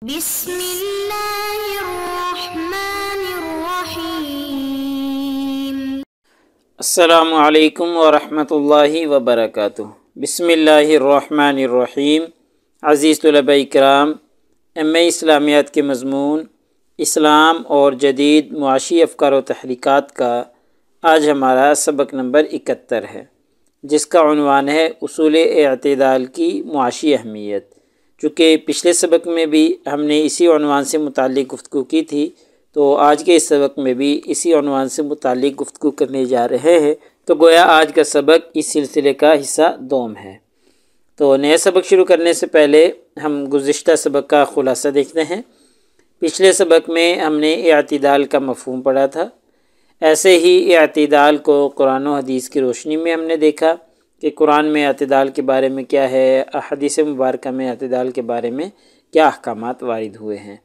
بسم اللہ الرحمن الرحیم۔ السلام علیکم ورحمۃ اللہ وبرکاتہ۔ بسم اللہ الرحمن الرحیم۔ عزیز طلباء اکرام، ایم اے اسلامیات کے مضمون اسلام اور جدید معاشی افکار و تحریکات کا آج ہمارا سبق نمبر 71 ہے، جس کا عنوان ہے اصول اعتدال کی معاشی اہمیت۔ چونکہ پچھلے سبق میں بھی ہم نے اسی عنوان سے متعلق گفتگو کی تھی، تو آج کے اس سبق میں بھی اسی عنوان سے متعلق گفتگو کرنے جا رہے ہیں، تو گویا آج کا سبق اس سلسلے کا حصہ دوم ہے۔ تو نئے سبق شروع کرنے سے پہلے ہم گزشتہ سبق کا خلاصہ دیکھتے ہیں۔ پچھلے سبق میں ہم نے اعتدال کا مفہوم پڑھا تھا۔ ایسے ہی اعتدال کو قرآن و حدیث کی روشنی میں ہم نے دیکھا کہ قرآن میں اعتدال کے بارے میں کیا ہے، احادیث مبارکہ میں اعتدال کے بارے میں کیا احکامات وارد ہوئے ہیں۔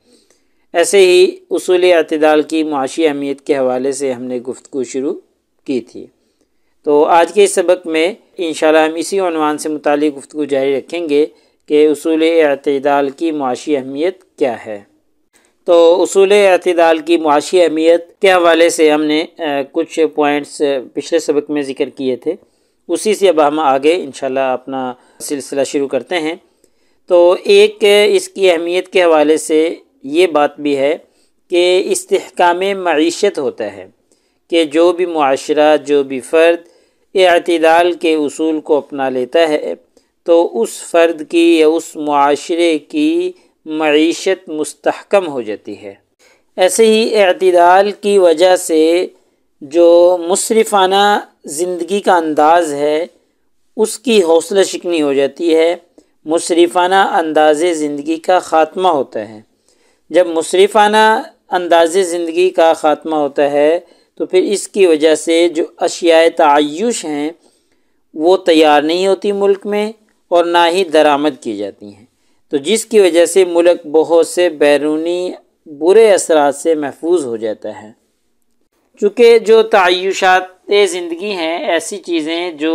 ایسے ہی اصول اعتدال کی معاشی اہمیت کے حوالے سے ہم نے گفتگو شروع کی تھی۔ تو آج کے اس سبق میں انشاءاللہ ہم اسی عنوان سے متعلق گفتگو جاری رکھیں گے کہ اصول اعتدال کی معاشی اہمیت کیا ہے۔ تو اصول اعتدال کی معاشی اہمیت کے حوالے سے ہم نے کچھ پوائنٹس پچھلے سبق میں ذکر کیے تھے، اسی سے اب ہم آگے انشاءاللہ اپنا سلسلہ شروع کرتے ہیں۔ تو ایک اس کی اہمیت کے حوالے سے یہ بات بھی ہے کہ استحکام معیشت ہوتا ہے کہ جو بھی معاشرہ، جو بھی فرد اعتدال کے اصول کو اپنا لیتا ہے تو اس فرد کی یا اس معاشرے کی معیشت مستحکم ہو جاتی ہے۔ ایسے ہی اعتدال کی وجہ سے جو مصرفانہ زندگی کا انداز ہے اس کی حوصلہ شکنی ہو جاتی ہے، مصرفانہ انداز زندگی کا خاتمہ ہوتا ہے۔ جب مصرفانہ انداز زندگی کا خاتمہ ہوتا ہے تو پھر اس کی وجہ سے جو اشیاء تعیش ہیں وہ تیار نہیں ہوتی ملک میں اور نہ ہی درآمد کی جاتی ہیں، تو جس کی وجہ سے ملک بہت سے بیرونی برے اثرات سے محفوظ ہو جاتا ہے۔ چونکہ جو تعیشات زندگی ہیں، ایسی چیزیں جو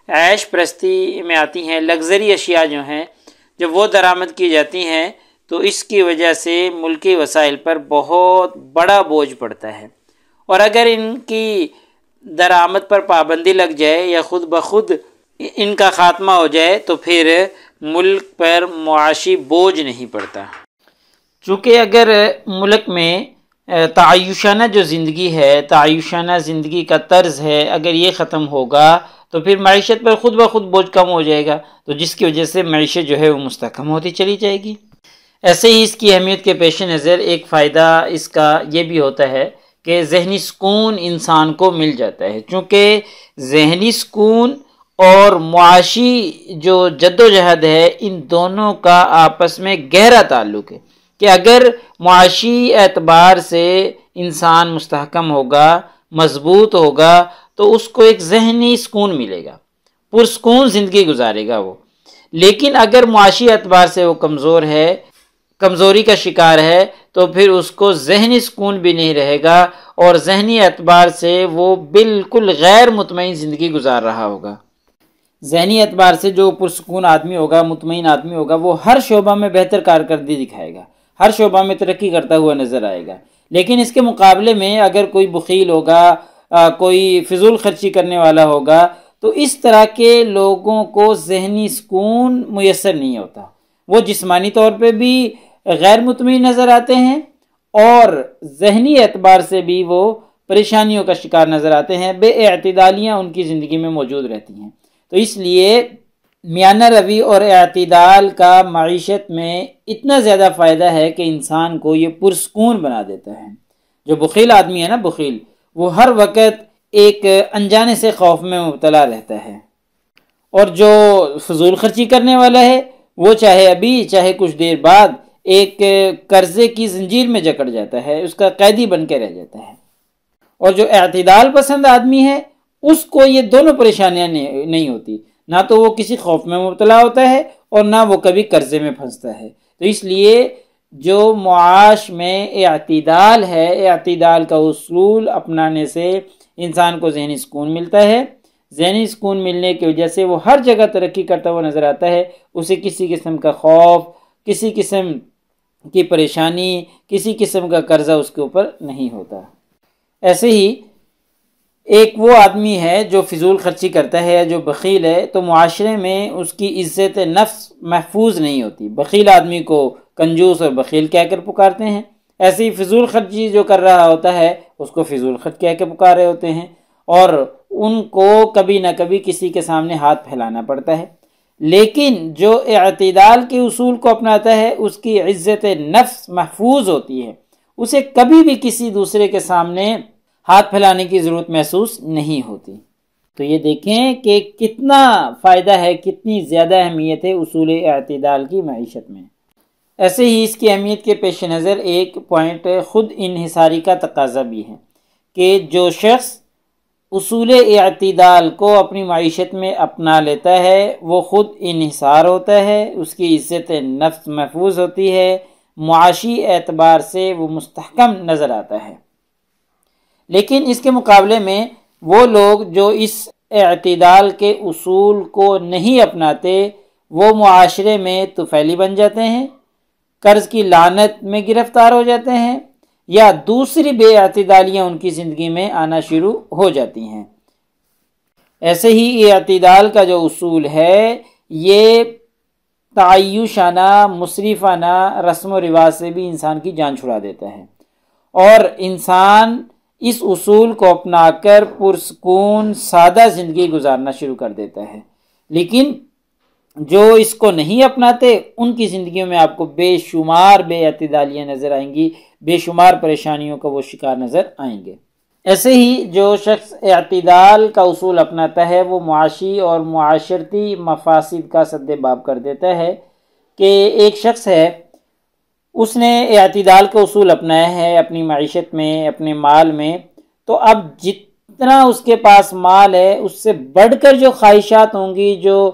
عیش پرستی میں آتی ہیں، لگژری اشیاء جو ہیں، جب وہ درآمد کی جاتی ہیں تو اس کی وجہ سے ملکی وسائل پر بہت بڑا بوجھ پڑتا ہے، اور اگر ان کی درآمد پر پابندی لگ جائے یا خود بخود ان کا خاتمہ ہو جائے تو پھر ملک پر معاشی بوجھ نہیں پڑتا۔ چونکہ اگر ملک میں تعیشانہ جو زندگی ہے، تعیشانہ زندگی کا طرز ہے، اگر یہ ختم ہوگا تو پھر معیشت پر خود بخود بوجھ کم ہو جائے گا، تو جس کی وجہ سے معیشت جو ہے وہ مستحکم ہوتی چلی جائے گی۔ ایسے ہی اس کی اہمیت کے پیش نظر ایک فائدہ اس کا یہ بھی ہوتا ہے کہ ذہنی سکون انسان کو مل جاتا ہے، چونکہ ذہنی سکون اور معاشی جو جد و جہد ہے ان دونوں کا آپس میں گہرا تعلق ہے کہ اگر معاشی اعتبار سے انسان مستحکم ہوگا، مضبوط ہوگا، تو اس کو ایک ذہنی سکون ملے گا، پرسکون زندگی گزارے گا وہ۔ لیکن اگر معاشی اعتبار سے وہ کمزور ہے، کمزوری کا شکار ہے، تو پھر اس کو ذہنی سکون بھی نہیں رہے گا اور ذہنی اعتبار سے وہ بالکل غیر مطمئن زندگی گزار رہا ہوگا۔ ذہنی اعتبار سے جو پرسکون آدمی ہوگا، مطمئن آدمی ہوگا، وہ ہر شعبہ میں بہتر کارکردگی دکھائے گا، ہر شعبہ میں ترقی کرتا ہوا نظر آئے گا۔ لیکن اس کے مقابلے میں اگر کوئی بخیل ہوگا، کوئی فضول خرچی کرنے والا ہوگا، تو اس طرح کے لوگوں کو ذہنی سکون میسر نہیں ہوتا، وہ جسمانی طور پہ بھی غیر مطمئن نظر آتے ہیں اور ذہنی اعتبار سے بھی وہ پریشانیوں کا شکار نظر آتے ہیں، بے اعتدالیاں ان کی زندگی میں موجود رہتی ہیں۔ تو اس لیے میانہ روی اور اعتدال کا معیشت میں اتنا زیادہ فائدہ ہے کہ انسان کو یہ پرسکون بنا دیتا ہے۔ جو بخیل آدمی ہے نا، بخیل، وہ ہر وقت ایک انجانے سے خوف میں مبتلا رہتا ہے، اور جو فضول خرچی کرنے والا ہے وہ چاہے ابھی چاہے کچھ دیر بعد ایک قرضے کی زنجیر میں جکڑ جاتا ہے، اس کا قیدی بن کے رہ جاتا ہے۔ اور جو اعتدال پسند آدمی ہے اس کو یہ دونوں پریشانیاں نہیں ہوتی، نہ تو وہ کسی خوف میں مبتلا ہوتا ہے اور نہ وہ کبھی قرضے میں پھنستا ہے۔ تو اس لیے جو معاش میں اعتدال ہے، اعتدال کا اصول اپنانے سے انسان کو ذہنی سکون ملتا ہے، ذہنی سکون ملنے کی وجہ سے وہ ہر جگہ ترقی کرتا ہوا نظر آتا ہے، اسے کسی قسم کا خوف، کسی قسم کی پریشانی، کسی قسم کا قرضہ اس کے اوپر نہیں ہوتا۔ ایسے ہی ایک وہ آدمی ہے جو فضول خرچی کرتا ہے یا جو بخیل ہے، تو معاشرے میں اس کی عزت نفس محفوظ نہیں ہوتی۔ بخیل آدمی کو کنجوس اور بخیل کہہ کر پکارتے ہیں، ایسے ہی فضول خرچی جو کر رہا ہوتا ہے اس کو فضول خرچ کہہ کے پکار رہے ہوتے ہیں، اور ان کو کبھی نہ کبھی کسی کے سامنے ہاتھ پھیلانا پڑتا ہے۔ لیکن جو اعتدال کے اصول کو اپناتا ہے اس کی عزت نفس محفوظ ہوتی ہے، اسے کبھی بھی کسی دوسرے کے سامنے ہاتھ پھیلانے کی ضرورت محسوس نہیں ہوتی۔ تو یہ دیکھیں کہ کتنا فائدہ ہے، کتنی زیادہ اہمیت ہے اصول اعتدال کی معیشت میں۔ ایسے ہی اس کی اہمیت کے پیش نظر ایک پوائنٹ خود انحصاری کا تقاضا بھی ہے کہ جو شخص اصول اعتدال کو اپنی معیشت میں اپنا لیتا ہے وہ خود انحصار ہوتا ہے، اس کی عزت نفس محفوظ ہوتی ہے، معاشی اعتبار سے وہ مستحکم نظر آتا ہے۔ لیکن اس کے مقابلے میں وہ لوگ جو اس اعتدال کے اصول کو نہیں اپناتے وہ معاشرے میں طفیلی بن جاتے ہیں، قرض کی لعنت میں گرفتار ہو جاتے ہیں، یا دوسری بے اعتدالیاں ان کی زندگی میں آنا شروع ہو جاتی ہیں۔ ایسے ہی اعتدال کا جو اصول ہے یہ تعیشانہ مصرفانہ رسم و رواج سے بھی انسان کی جان چھڑا دیتا ہے، اور انسان اس اصول کو اپنا کر پرسکون سادہ زندگی گزارنا شروع کر دیتا ہے۔ لیکن جو اس کو نہیں اپناتے ان کی زندگیوں میں آپ کو بے شمار بے اعتدالیاں نظر آئیں گی، بے شمار پریشانیوں کا وہ شکار نظر آئیں گے۔ ایسے ہی جو شخص اعتدال کا اصول اپناتا ہے وہ معاشی اور معاشرتی مفاسد کا سد باب کر دیتا ہے کہ ایک شخص ہے، اس نے اعتدال کا اصول اپنایا ہے اپنی معیشت میں، اپنے مال میں، تو اب جتنا اس کے پاس مال ہے اس سے بڑھ کر جو خواہشات ہوں گی، جو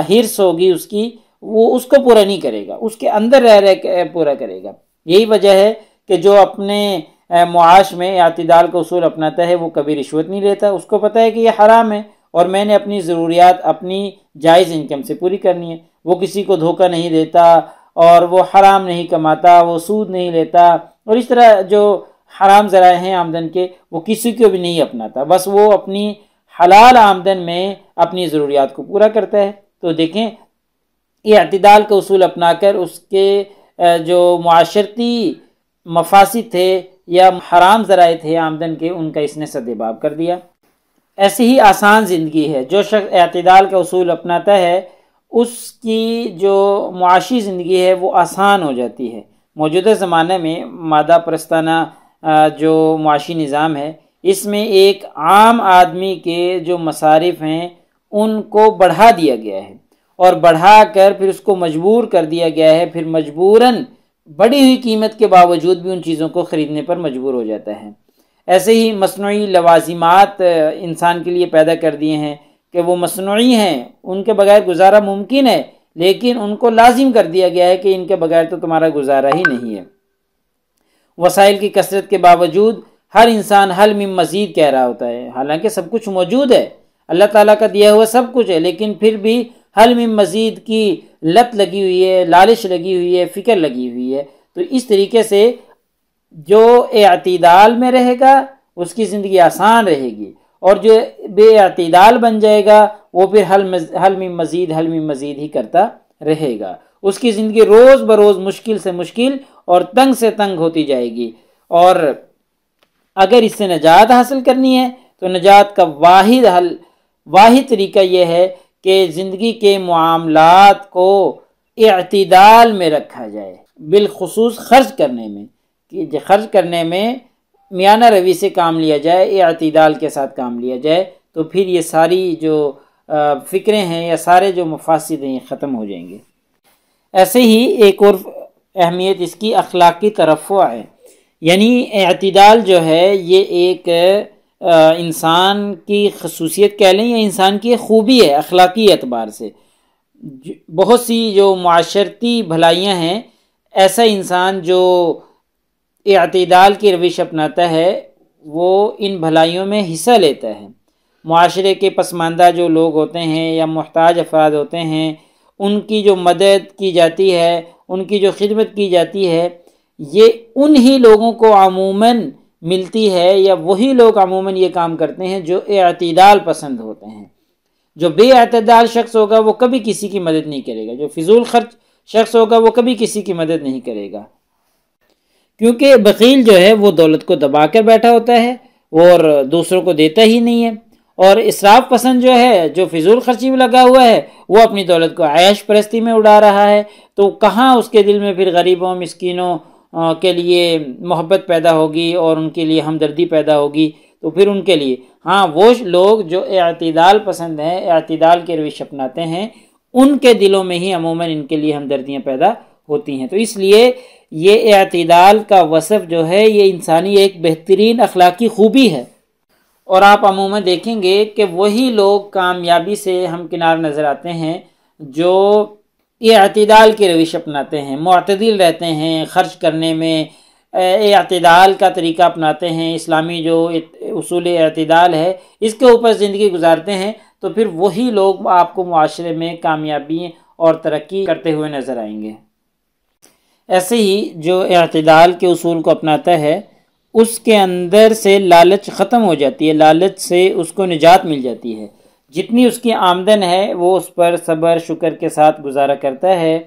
ہرس ہوگی اس کی، وہ اس کو پورا نہیں کرے گا، اس کے اندر رہ رہ کے پورا کرے گا۔ یہی وجہ ہے کہ جو اپنے معاش میں اعتدال کا اصول اپناتا ہے وہ کبھی رشوت نہیں لیتا، اس کو پتہ ہے کہ یہ حرام ہے اور میں نے اپنی ضروریات اپنی جائز انکم سے پوری کرنی ہے۔ وہ کسی کو دھوکہ نہیں دیتا اور وہ حرام نہیں کماتا، وہ سود نہیں لیتا، اور اس طرح جو حرام ذرائع ہیں آمدن کے وہ کسی کو بھی نہیں اپناتا، بس وہ اپنی حلال آمدن میں اپنی ضروریات کو پورا کرتا ہے۔ تو دیکھیں اعتدال کا اصول اپنا کر اس کے جو معاشرتی مفاسد تھے یا حرام ذرائع تھے آمدن کے ان کا اس نے سد باب کر دیا۔ ایسی ہی آسان زندگی ہے، جو شخص اعتدال کا اصول اپناتا ہے اس کی جو معاشی زندگی ہے وہ آسان ہو جاتی ہے۔ موجودہ زمانے میں مادہ پرستانہ جو معاشی نظام ہے اس میں ایک عام آدمی کے جو مصارف ہیں ان کو بڑھا دیا گیا ہے، اور بڑھا کر پھر اس کو مجبور کر دیا گیا ہے، پھر مجبوراً بڑی ہوئی قیمت کے باوجود بھی ان چیزوں کو خریدنے پر مجبور ہو جاتا ہے۔ ایسے ہی مصنوعی لوازمات انسان کے لیے پیدا کر دیے ہیں کہ وہ مصنوعی ہیں، ان کے بغیر گزارا ممکن ہے، لیکن ان کو لازم کر دیا گیا ہے کہ ان کے بغیر تو تمہارا گزارا ہی نہیں ہے۔ وسائل کی کثرت کے باوجود ہر انسان حل من مزید کہہ رہا ہوتا ہے، حالانکہ سب کچھ موجود ہے، اللہ تعالیٰ کا دیا ہوا سب کچھ ہے، لیکن پھر بھی حل من مزید کی لت لگی ہوئی ہے، لالچ لگی ہوئی ہے، فکر لگی ہوئی ہے۔ تو اس طریقے سے جو اعتدال میں رہے گا اس کی زندگی آسان رہے گی، اور جو بے اعتدال بن جائے گا وہ پھر حل من مزید ہی کرتا رہے گا، اس کی زندگی روز بروز مشکل سے مشکل اور تنگ سے تنگ ہوتی جائے گی۔ اور اگر اس سے نجات حاصل کرنی ہے تو نجات کا واحد طریقہ یہ ہے کہ زندگی کے معاملات کو اعتدال میں رکھا جائے، بالخصوص خرچ کرنے میں، کہ خرچ کرنے میں میانہ روی سے کام لیا جائے، اعتدال کے ساتھ کام لیا جائے، تو پھر یہ ساری جو فکریں ہیں یا سارے جو مفاسد ہیں یہ ختم ہو جائیں گے۔ ایسے ہی ایک اور اہمیت اس کی اخلاقی ترفع ہے، یعنی اعتدال جو ہے یہ ایک انسان کی خصوصیت کہہ لیں یا انسان کی خوبی ہے اخلاقی اعتبار سے۔ بہت سی جو معاشرتی بھلائیاں ہیں، ایسا انسان جو اعتدال کی روش اپناتا ہے وہ ان بھلائیوں میں حصہ لیتا ہے۔ معاشرے کے پسماندہ جو لوگ ہوتے ہیں یا محتاج افراد ہوتے ہیں ان کی جو مدد کی جاتی ہے، ان کی جو خدمت کی جاتی ہے یہ انہی لوگوں کو عموماً ملتی ہے، یا وہی لوگ عموماً یہ کام کرتے ہیں جو اعتدال پسند ہوتے ہیں۔ جو بے اعتدال شخص ہوگا وہ کبھی کسی کی مدد نہیں کرے گا، جو فضول خرچ شخص ہوگا وہ کبھی کسی کی مدد نہیں کرے گا، کیونکہ بخیل جو ہے وہ دولت کو دبا کر بیٹھا ہوتا ہے اور دوسروں کو دیتا ہی نہیں ہے، اور اسراف پسند جو ہے، جو فضول خرچی میں لگا ہوا ہے، وہ اپنی دولت کو عیش پرستی میں اڑا رہا ہے، تو کہاں اس کے دل میں پھر غریبوں مسکینوں کے لیے محبت پیدا ہوگی اور ان کے لیے ہمدردی پیدا ہوگی؟ تو پھر ان کے لیے ہاں وہ لوگ جو اعتدال پسند ہیں، اعتدال کے روش اپناتے ہیں، ان کے دلوں میں ہی عموماً ان کے لیے ہمدردیاں پیدا ہوتی ہیں۔ تو اس لیے یہ اعتدال کا وصف جو ہے یہ انسانی ایک بہترین اخلاقی خوبی ہے، اور آپ عموماً دیکھیں گے کہ وہی لوگ کامیابی سے ہمکنار نظر آتے ہیں جو اعتدال کے روش اپناتے ہیں، معتدل رہتے ہیں، خرچ کرنے میں اعتدال کا طریقہ اپناتے ہیں، اسلامی جو اصول اعتدال ہے اس کے اوپر زندگی گزارتے ہیں، تو پھر وہی لوگ آپ کو معاشرے میں کامیابی اور ترقی کرتے ہوئے نظر آئیں گے۔ ایسے ہی جو اعتدال کے اصول کو اپناتا ہے اس کے اندر سے لالچ ختم ہو جاتی ہے، لالچ سے اس کو نجات مل جاتی ہے۔ جتنی اس کی آمدن ہے وہ اس پر صبر شکر کے ساتھ گزارا کرتا ہے،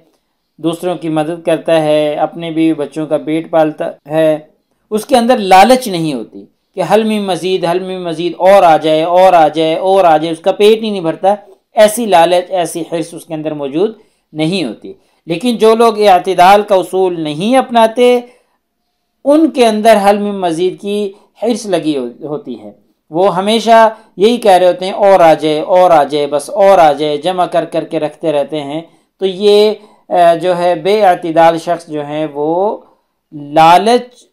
دوسروں کی مدد کرتا ہے، اپنے بیوی بچوں کا پیٹ پالتا ہے، اس کے اندر لالچ نہیں ہوتی کہ حل میں مزید اور آ جائے اور آ جائے اور آ جائے، اس کا پیٹ ہی نہیں بھرتا، ایسی لالچ ایسی حرص اس کے اندر موجود نہیں ہوتی۔ لیکن جو لوگ اعتدال کا اصول نہیں اپناتے ان کے اندر حل میں مزید کی حرص لگی ہوتی ہے، وہ ہمیشہ یہی کہہ رہے ہوتے ہیں اور آ جائے اور آ جائے، بس اور آ جائے، جمع کر کر کے رکھتے رہتے ہیں۔ تو یہ جو ہے بے اعتدال شخص جو ہیں وہ لالچ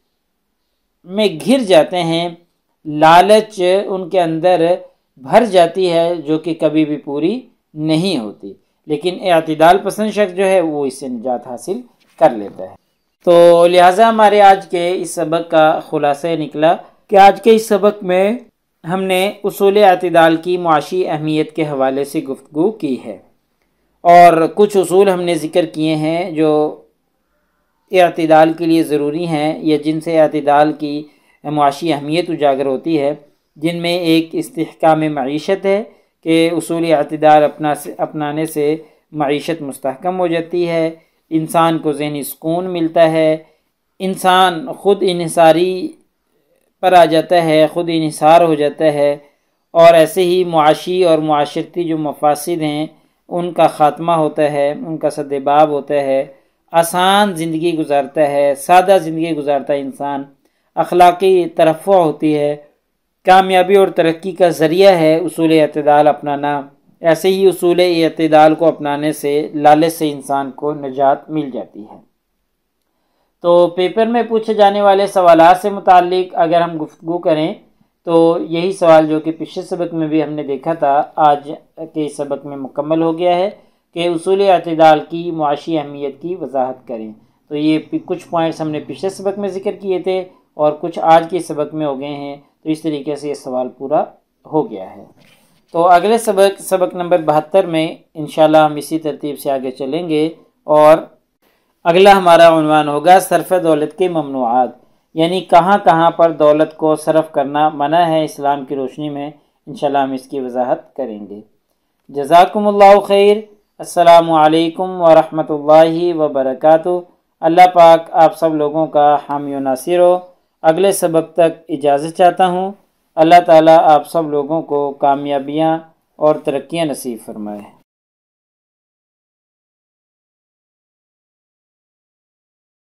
میں گر جاتے ہیں، لالچ ان کے اندر بھر جاتی ہے جو کہ کبھی بھی پوری نہیں ہوتی، لیکن اعتدال پسند شخص جو ہے وہ اس سے نجات حاصل کر لیتا ہے۔ تو لہٰذا ہمارے آج کے اس سبق کا خلاصہ نکلا کہ آج کے اس سبق میں ہم نے اصول اعتدال کی معاشی اہمیت کے حوالے سے گفتگو کی ہے، اور کچھ اصول ہم نے ذکر کیے ہیں جو اعتدال کے لیے ضروری ہیں یا جن سے اعتدال کی معاشی اہمیت اجاگر ہوتی ہے، جن میں ایک استحکام معیشت ہے کہ اصول اعتدال اپنانے سے معیشت مستحکم ہو جاتی ہے، انسان کو ذہنی سکون ملتا ہے، انسان خود انحصاری پر آ جاتا ہے، خود انحصار ہو جاتا ہے، اور ایسے ہی معاشی اور معاشرتی جو مفاسد ہیں ان کا خاتمہ ہوتا ہے، ان کا سدباب ہوتا ہے، آسان زندگی گزارتا ہے، سادہ زندگی گزارتا ہے انسان، اخلاقی ترفع ہوتی ہے، کامیابی اور ترقی کا ذریعہ ہے اصول اعتدال اپنانا۔ ایسے ہی اصول اعتدال کو اپنانے سے لالچ سے انسان کو نجات مل جاتی ہے۔ تو پیپر میں پوچھے جانے والے سوالات سے متعلق اگر ہم گفتگو کریں تو یہی سوال جو کہ پچھلے سبق میں بھی ہم نے دیکھا تھا آج کے سبق میں مکمل ہو گیا ہے کہ اصول اعتدال کی معاشی اہمیت کی وضاحت کریں۔ تو یہ کچھ پوائنٹس ہم نے پچھلے سبق میں ذکر کیے تھے اور کچھ آج کے سبق میں ہو گئے ہیں، تو اس طریقے سے یہ سوال پورا ہو گیا ہے۔ تو اگلے سبق نمبر 72 میں انشاءاللہ ہم اسی ترتیب سے آگے چلیں گے، اور اگلا ہمارا عنوان ہوگا صرف دولت کے ممنوعات، یعنی کہاں کہاں پر دولت کو صرف کرنا منع ہے اسلام کی روشنی میں، انشاءاللہ ہم اس کی وضاحت کریں گے۔ جزاکم اللہ خیر، السلام علیکم ورحمۃ اللہ وبرکاتہ۔ اللہ پاک آپ سب لوگوں کا حامی و ناصر ہو۔ اگلے سبق تک اجازت چاہتا ہوں۔ اللہ تعالیٰ آپ سب لوگوں کو کامیابیاں اور ترقیاں نصیب فرمائے۔